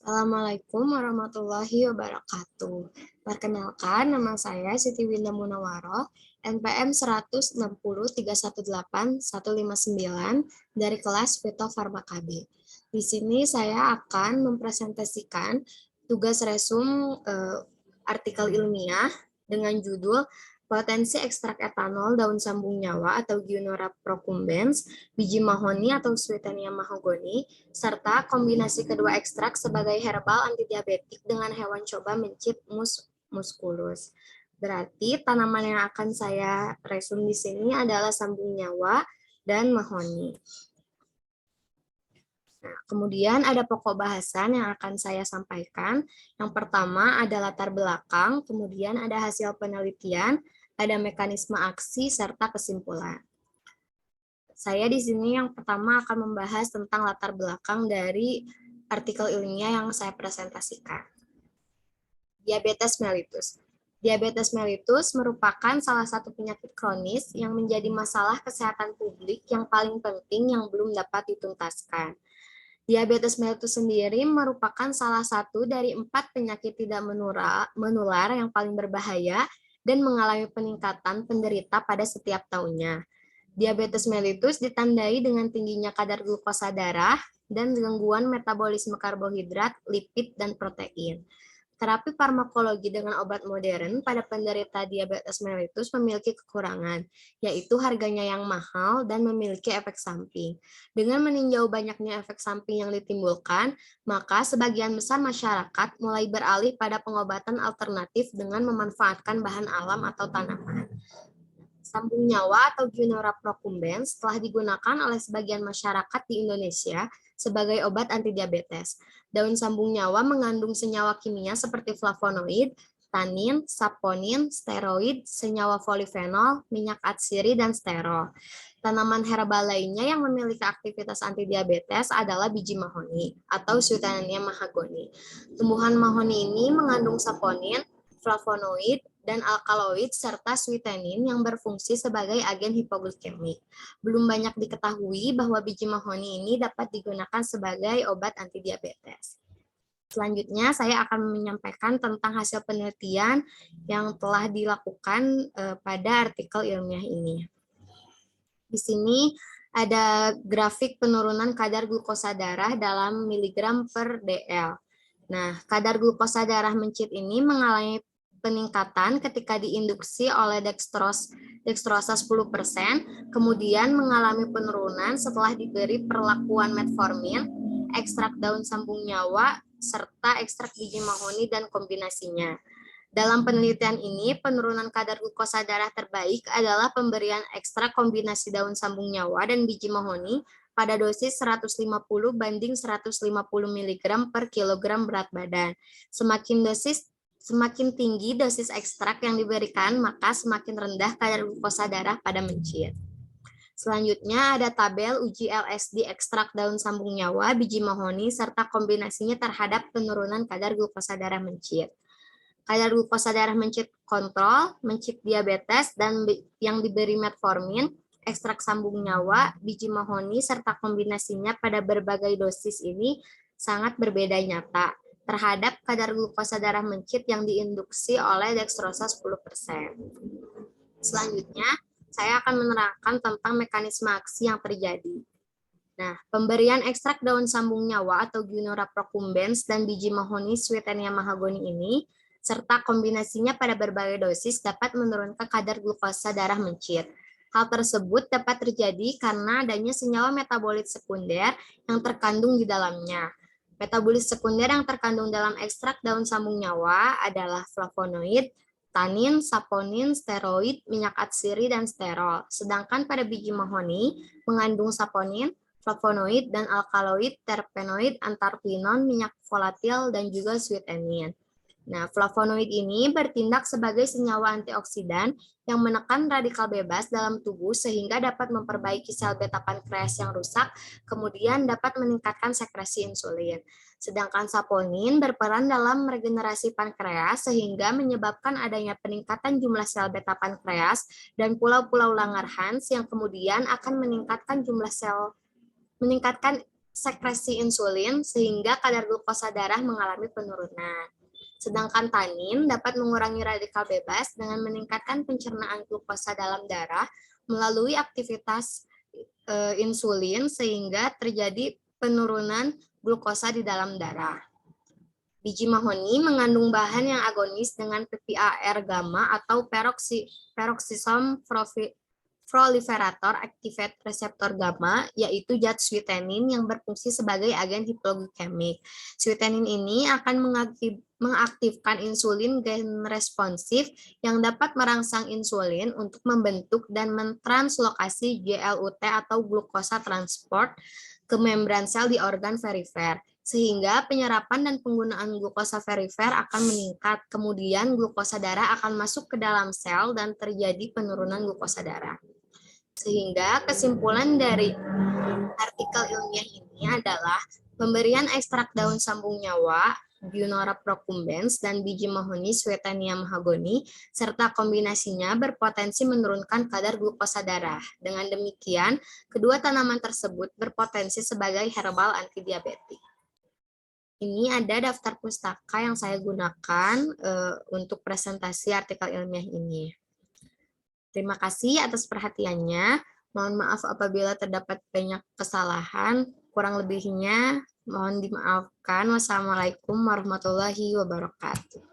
Assalamualaikum warahmatullahi wabarakatuh. Perkenalkan, nama saya Siti Winda Munawaroh, NPM 160318159 dari kelas Fito Farma KB. Di sini saya akan mempresentasikan tugas resum artikel ilmiah dengan judul Potensi ekstrak etanol daun sambung nyawa atau Gionora procumbens, biji mahoni atau Swietenia mahogoni, serta kombinasi kedua ekstrak sebagai herbal antidiabetik dengan hewan coba mencit musculus. Berarti tanaman yang akan saya resum di sini adalah sambung nyawa dan mahoni. Nah, kemudian ada pokok bahasan yang akan saya sampaikan. Yang pertama ada latar belakang, kemudian ada hasil penelitian, ada mekanisme aksi, serta kesimpulan. Saya di sini yang pertama akan membahas tentang latar belakang dari artikel ilmiah yang saya presentasikan. Diabetes mellitus. Diabetes mellitus merupakan salah satu penyakit kronis yang menjadi masalah kesehatan publik yang paling penting yang belum dapat dituntaskan. Diabetes mellitus sendiri merupakan salah satu dari 4 penyakit tidak menular yang paling berbahaya dan mengalami peningkatan penderita pada setiap tahunnya. Diabetes mellitus ditandai dengan tingginya kadar glukosa darah dan gangguan metabolisme karbohidrat, lipid, dan protein. Terapi farmakologi dengan obat modern pada penderita diabetes mellitus memiliki kekurangan, yaitu harganya yang mahal dan memiliki efek samping. Dengan meninjau banyaknya efek samping yang ditimbulkan, maka sebagian besar masyarakat mulai beralih pada pengobatan alternatif dengan memanfaatkan bahan alam atau tanaman. Sambung nyawa atau Gionora procumbens telah digunakan oleh sebagian masyarakat di Indonesia sebagai obat antidiabetes. Daun sambung nyawa mengandung senyawa kimia seperti flavonoid, tanin, saponin, steroid, senyawa polifenol, minyak atsiri, dan sterol. Tanaman herbal lainnya yang memiliki aktivitas antidiabetes adalah biji mahoni atau Swietenia mahagoni. Tumbuhan mahoni ini mengandung saponin, flavonoid, dan alkaloid serta sweetenin yang berfungsi sebagai agen hipoglikemik. Belum banyak diketahui bahwa biji mahoni ini dapat digunakan sebagai obat antidiabetes. Selanjutnya, saya akan menyampaikan tentang hasil penelitian yang telah dilakukan pada artikel ilmiah ini. Di sini ada grafik penurunan kadar glukosa darah dalam miligram per dl. Nah, kadar glukosa darah mencit ini mengalami peningkatan ketika diinduksi oleh dextrosa 10%, kemudian mengalami penurunan setelah diberi perlakuan metformin, ekstrak daun sambung nyawa, serta ekstrak biji mahoni dan kombinasinya. Dalam penelitian ini, penurunan kadar glukosa darah terbaik adalah pemberian ekstrak kombinasi daun sambung nyawa dan biji mahoni pada dosis 150 banding 150 mg per kilogram berat badan. Semakin tinggi dosis ekstrak yang diberikan, maka semakin rendah kadar glukosa darah pada mencit. Selanjutnya ada tabel uji LSD ekstrak daun sambung nyawa, biji mahoni, serta kombinasinya terhadap penurunan kadar glukosa darah mencit. Kadar glukosa darah mencit kontrol, mencit diabetes, dan yang diberi metformin, ekstrak sambung nyawa, biji mahoni, serta kombinasinya pada berbagai dosis ini sangat berbeda nyata terhadap kadar glukosa darah mencit yang diinduksi oleh dextrosa 10%. Selanjutnya, saya akan menerangkan tentang mekanisme aksi yang terjadi. Nah, pemberian ekstrak daun sambung nyawa atau Gionora procumbens dan biji mahoni Swietenia mahagoni ini, serta kombinasinya pada berbagai dosis dapat menurunkan kadar glukosa darah mencit. Hal tersebut dapat terjadi karena adanya senyawa metabolit sekunder yang terkandung di dalamnya. Metabolit sekunder yang terkandung dalam ekstrak daun sambung nyawa adalah flavonoid, tanin, saponin, steroid, minyak atsiri, dan sterol. Sedangkan pada biji mahoni mengandung saponin, flavonoid, dan alkaloid, terpenoid, antarklinon, minyak volatil, dan juga sweetenin. Nah, flavonoid ini bertindak sebagai senyawa antioksidan yang menekan radikal bebas dalam tubuh sehingga dapat memperbaiki sel beta pankreas yang rusak, kemudian dapat meningkatkan sekresi insulin. Sedangkan saponin berperan dalam regenerasi pankreas sehingga menyebabkan adanya peningkatan jumlah sel beta pankreas dan pulau-pulau Langerhans yang kemudian akan meningkatkan sekresi insulin sehingga kadar glukosa darah mengalami penurunan. Sedangkan tanin dapat mengurangi radikal bebas dengan meningkatkan pencernaan glukosa dalam darah melalui aktivitas insulin sehingga terjadi penurunan glukosa di dalam darah. Biji mahoni mengandung bahan yang agonis dengan PPAR gamma atau peroxisome proliferator activate reseptor gamma, yaitu zat sweetenin yang berfungsi sebagai agen hipoglikemik. Sweetenin ini akan mengaktifkan insulin gen responsif yang dapat merangsang insulin untuk membentuk dan mentranslokasi GLUT atau glukosa transport ke membran sel di organ perifer, sehingga penyerapan dan penggunaan glukosa perifer akan meningkat. Kemudian glukosa darah akan masuk ke dalam sel dan terjadi penurunan glukosa darah. Sehingga kesimpulan dari artikel ilmiah ini adalah pemberian ekstrak daun sambung nyawa, Bionora procumbens, dan biji mahoni Sweetenia mahagoni, serta kombinasinya berpotensi menurunkan kadar glukosa darah. Dengan demikian, kedua tanaman tersebut berpotensi sebagai herbal antidiabetik. Ini ada daftar pustaka yang saya gunakan untuk presentasi artikel ilmiah ini. Terima kasih atas perhatiannya. Mohon maaf apabila terdapat banyak kesalahan. Kurang lebihnya mohon dimaafkan. Wassalamualaikum warahmatullahi wabarakatuh.